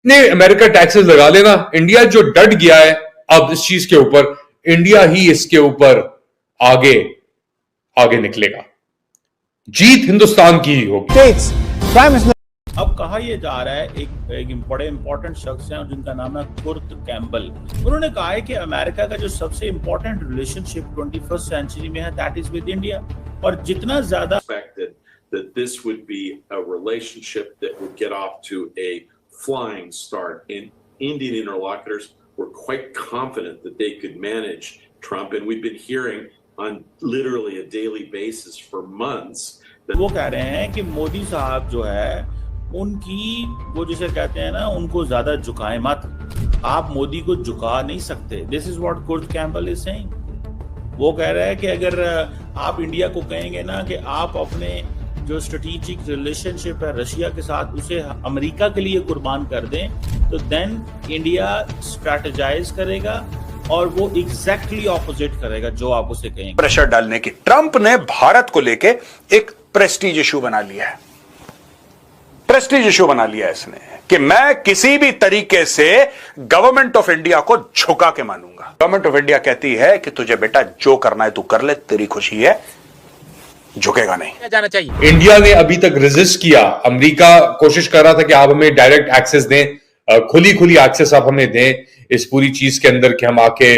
जितने America taxes लगा लेना, इंडिया जो डट गया है अब इस चीज के ऊपर, इंडिया ही इसके ऊपर आगे आगे निकलेगा। जीत हिंदुस्तान की ही होगी। अब कहा यह जा रहा है, एक बड़े इंपॉर्टेंट शख्स हैं जिनका नाम है कुर्ट कैम्बल। उन्होंने कहा है कि अमेरिका का जो सबसे इंपॉर्टेंट रिलेशनशिप 21st सेंचुरी में है दैट इज विद इंडिया। और जितना ज्यादा that this would be a relationship that would get off to a flying start, and Indian interlocutors were quite confident that they could manage Trump, and we've been hearing on literally a daily basis for months that वो कह रहे हैं कि मोदी साहब जो है उनकी, वो जिसे कहते हैं ना, उनको ज्यादा झुकाए मत, आप मोदी को झुका नहीं सकते। This is what Kurt Campbell is saying. वो कह रहे हैं कि अगर आप इंडिया को कहेंगे ना कि आप अपने जो स्ट्रेटेजिक रिलेशनशिप है रशिया के साथ उसे अमेरिका के लिए कुर्बान कर दें, तो देन इंडिया स्ट्रेटेजाइज करेगा और वो एग्जैक्टली ऑपोजिट करेगा जो आप उसे कहेंगे। प्रेशर डालने की ट्रंप ने भारत को लेके एक प्रेस्टीज इशू बना लिया है। प्रेस्टीज इशू बना लिया इसने कि मैं किसी भी तरीके से गवर्नमेंट ऑफ इंडिया को झुका के मानूंगा। गवर्नमेंट ऑफ इंडिया कहती है कि तुझे बेटा जो करना है तू कर ले, तेरी खुशी है, झुकेगा नहीं। जाना चाहिए। इंडिया ने अभी तक रेजिस्ट किया। अमेरिका कोशिश कर रहा था कि आप हमें डायरेक्ट एक्सेस दें, खुली एक्सेस आप हमें दें इस पूरी चीज के अंदर, कि हम आके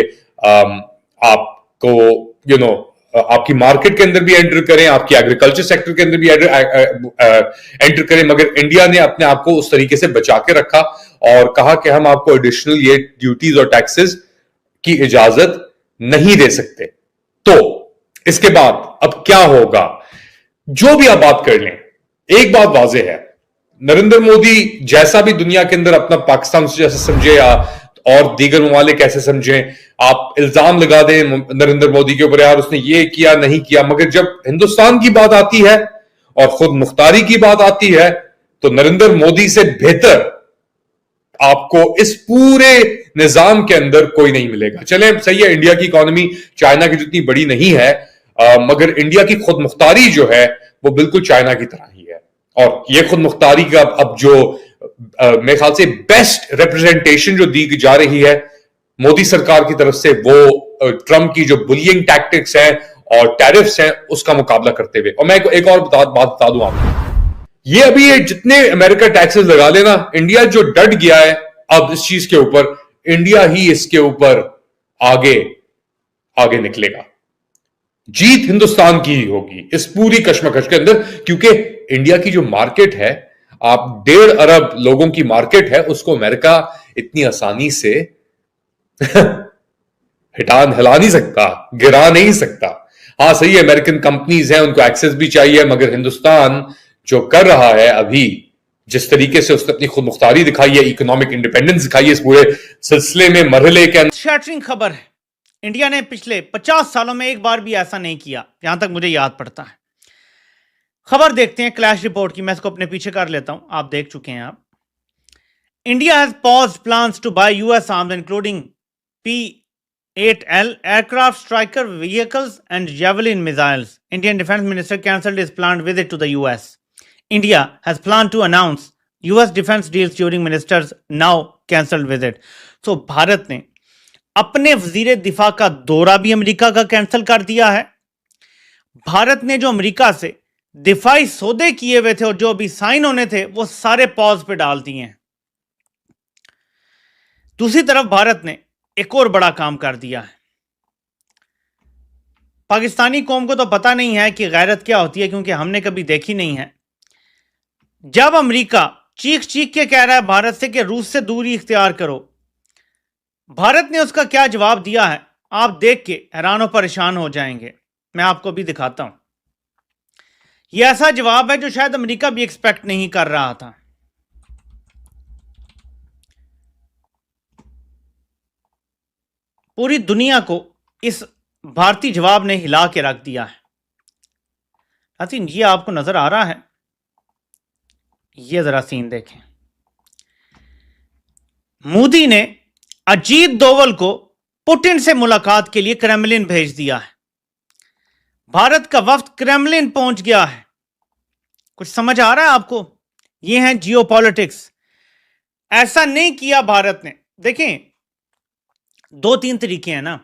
आपको आपकी मार्केट के अंदर भी एंटर करें, आपकी एग्रीकल्चर सेक्टर के अंदर भी एंटर करें। मगर इंडिया ने अपने आप को उस तरीके से बचा के रखा और कहा कि हम आपको एडिशनल ये ड्यूटीज और टैक्सेस की इजाजत नहीं दे सकते। तो इसके बाद अब क्या होगा, जो भी आप बात कर लें, एक बात वाज़ेह है, नरेंद्र मोदी जैसा भी दुनिया के अंदर अपना पाकिस्तान से जैसे समझे या और दीगर ममालिक कैसे समझें, आप इल्जाम लगा दें नरेंद्र मोदी के ऊपर, यार उसने ये किया नहीं किया, मगर जब हिंदुस्तान की बात आती है और खुद मुख्तारी की बात आती है तो नरेंद्र मोदी से बेहतर आपको इस पूरे निजाम के अंदर कोई नहीं मिलेगा। चले सही है, इंडिया की इकोनॉमी चाइना की जितनी बड़ी नहीं है, मगर इंडिया की खुद मुख्तारी जो है वो बिल्कुल चाइना की तरह ही है। और ये खुद मुख्तारी का अब जो मेरे ख्याल से बेस्ट रिप्रेजेंटेशन जो दी जा रही है मोदी सरकार की तरफ से, वो ट्रंप की जो बुलियिंग टैक्टिक्स हैं और टैरिफ्स हैं उसका मुकाबला करते हुए। और मैं एक और बात बता दूं आपको, ये अभी ये जितने अमेरिका टैक्सेस लगा लेना, इंडिया जो डट गया है अब इस चीज के ऊपर, इंडिया ही इसके ऊपर आगे आगे निकलेगा। जीत हिंदुस्तान की ही होगी इस पूरी कश्मकश के अंदर, क्योंकि इंडिया की जो मार्केट है, आप 1.5 अरब लोगों की मार्केट है, उसको अमेरिका इतनी आसानी से हिला नहीं सकता, गिरा नहीं सकता। हाँ सही है, अमेरिकन कंपनीज हैं, उनको एक्सेस भी चाहिए, मगर हिंदुस्तान जो कर रहा है अभी, जिस तरीके से उसने अपनी खुद मुख्तारी दिखाई है, इकोनॉमिक इंडिपेंडेंस दिखाई है, इस पूरे सिलसिले में मरहले के अंदर शैटरिंग खबर है। इंडिया ने पिछले 50 सालों में एक बार भी ऐसा नहीं किया, यहां तक मुझे याद पड़ता है। खबर देखते हैं क्लैश रिपोर्ट की, मैं इसको अपने पीछे कर लेता हूं, आप देख चुके हैं आप। India has paused plans to buy US arms including P-8L aircraft Striker vehicles and Javelin missiles. Indian Defense Minister cancelled his planned visit to the US. India has planned to announce US defense deals during minister's now cancelled visit. So Bharat ने अपने वजीर दिफा का दौरा भी America का cancel कर दिया है। भारत ने जो अमेरिका से दिफाई सौदे किए हुए थे और जो अभी साइन होने थे वो सारे पॉज पे डाल दिए हैं। दूसरी तरफ भारत ने एक और बड़ा काम कर दिया है। पाकिस्तानी कौम को तो पता नहीं है कि गैरत क्या होती है, क्योंकि हमने कभी देखी नहीं है। जब अमेरिका चीख चीख के कह रहा है भारत से कि रूस से दूरी इख्तियार करो, भारत ने उसका क्या जवाब दिया है आप देख के हैरान और परेशान हो जाएंगे। मैं आपको भी दिखाता हूं। यह ऐसा जवाब है जो शायद अमेरिका भी एक्सपेक्ट नहीं कर रहा था। पूरी दुनिया को इस भारतीय जवाब ने हिला के रख दिया है। नाज़रीन, ये आपको नजर आ रहा है, ये जरा सीन देखें। मोदी ने अजीत डोवल को पुतिन से मुलाकात के लिए क्रेमलिन भेज दिया है। भारत का वफ्द क्रेमलिन पहुंच गया है। कुछ समझ आ रहा है आपको? ये है जियोपॉलिटिक्स। ऐसा नहीं किया भारत ने। देखें, 2-3 तरीके हैं ना।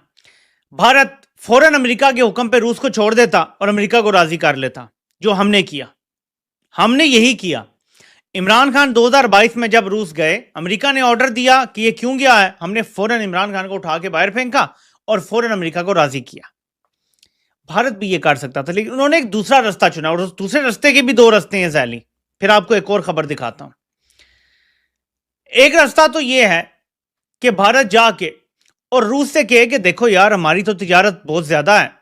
भारत फौरन अमेरिका के हुक्म पे रूस को छोड़ देता और अमेरिका को राजी कर लेता, जो हमने किया। हमने यही किया। इमरान खान 2022 में जब रूस गए, अमेरिका ने ऑर्डर दिया कि ये क्यों गया है, हमने फौरन इमरान खान को उठा के बाहर फेंका और फौरन अमेरिका को राजी किया। भारत भी ये कर सकता था, लेकिन उन्होंने एक दूसरा रास्ता चुना, और उस दूसरे रास्ते के भी 2 रास्ते हैं जैली। फिर आपको एक और खबर दिखाता हूं। एक रास्ता तो यह है कि भारत जाके और रूस से कहे कि देखो यार, हमारी तो तिजारत बहुत ज्यादा है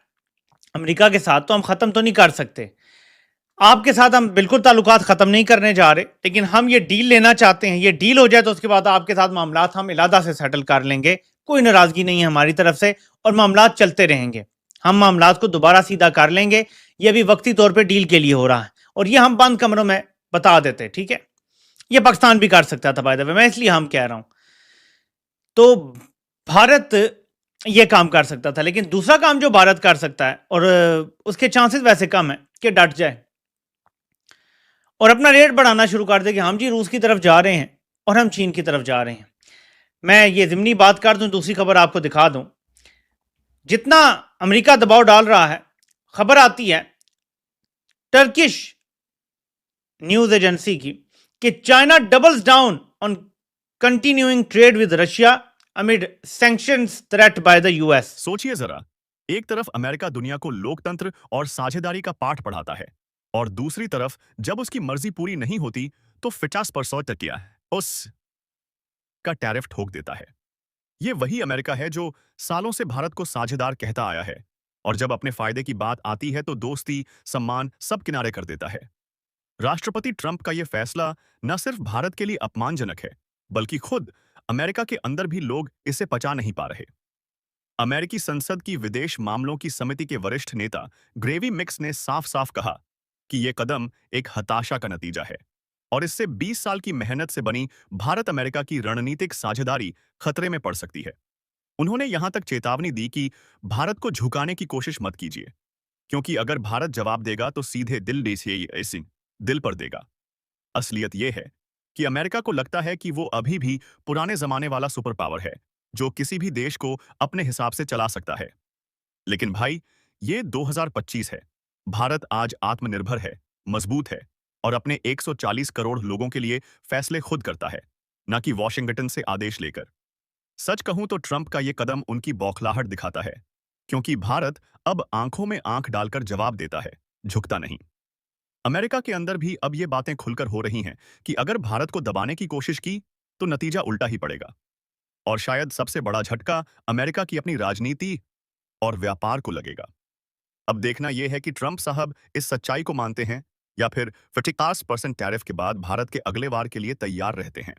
अमेरिका के साथ, तो हम खत्म तो नहीं कर सकते, आपके साथ हम बिल्कुल ताल्लुकात खत्म नहीं करने जा रहे, लेकिन हम ये डील लेना चाहते हैं। ये डील हो जाए तो उसके बाद आपके साथ मामलात हम इलादा से सेटल कर लेंगे, कोई नाराजगी नहीं है हमारी तरफ से, और मामलात चलते रहेंगे। हम मामलात को दोबारा सीधा कर लेंगे। ये अभी वक्ती तौर पे डील के लिए हो रहा है, और ये हम बंद कमरों में बता देते, ठीक है। ये पाकिस्तान भी कर सकता था बाय द वे, मैं इसलिए हम कह रहा हूं। तो भारत ये काम कर सकता था, लेकिन दूसरा काम जो भारत कर सकता है, और उसके चांसेस वैसे कम है कि डट जाए और अपना रेट बढ़ाना शुरू कर दे कि हम जी रूस की तरफ जा रहे हैं और हम चीन की तरफ जा रहे हैं। मैं ये ज़िमनी बात कर दूं, दूसरी खबर आपको दिखा दूं। जितना अमेरिका दबाव डाल रहा है, खबर आती है टर्किश न्यूज एजेंसी की कि China doubles down on continuing trade with Russia amid sanctions threat by the US. सोचिए जरा, एक तरफ अमेरिका दुनिया को लोकतंत्र और साझेदारी का पाठ पढ़ाता है, और दूसरी तरफ जब उसकी मर्जी पूरी नहीं होती तो 50% टकिया उस का टैरिफ ठोक देता है। ये वही अमेरिका है जो सालों से भारत को साझेदार कहता आया है, और जब अपने फायदे की बात आती है तो दोस्ती, सम्मान सब किनारे कर देता है। राष्ट्रपति ट्रंप का यह फैसला न सिर्फ भारत के लिए अपमानजनक है, बल्कि खुद अमेरिका के अंदर भी लोग इसे पचा नहीं पा रहे। अमेरिकी संसद की विदेश मामलों की समिति के वरिष्ठ नेता ग्रेवी मिक्स ने साफ साफ कहा कि यह कदम एक हताशा का नतीजा है, और इससे 20 साल की मेहनत से बनी भारत अमेरिका की रणनीतिक साझेदारी खतरे में पड़ सकती है। उन्होंने यहां तक चेतावनी दी कि भारत को झुकाने की कोशिश मत कीजिए, क्योंकि अगर भारत जवाब देगा तो सीधे दिल पर देगा। असलियत यह है कि अमेरिका को लगता है कि वो अभी भी पुराने जमाने वाला सुपर पावर है, जो किसी भी देश को अपने हिसाब से चला सकता है। लेकिन भाई, ये 2025 है। भारत आज आत्मनिर्भर है, मजबूत है, और अपने 140 करोड़ लोगों के लिए फैसले खुद करता है, न कि वॉशिंगटन से आदेश लेकर। सच कहूं तो ट्रंप का यह कदम उनकी बौखलाहट दिखाता है, क्योंकि भारत अब आंखों में आंख डालकर जवाब देता है, झुकता नहीं। अमेरिका के अंदर भी अब ये बातें खुलकर हो रही हैं कि अगर भारत को दबाने की कोशिश की तो नतीजा उल्टा ही पड़ेगा। और शायद सबसे बड़ा झटका अमेरिका की अपनी राजनीति और व्यापार को लगेगा। अब देखना यह है कि ट्रंप साहब इस सच्चाई को मानते हैं या फिर 50% टैरिफ के बाद भारत के अगले वार के लिए तैयार रहते हैं।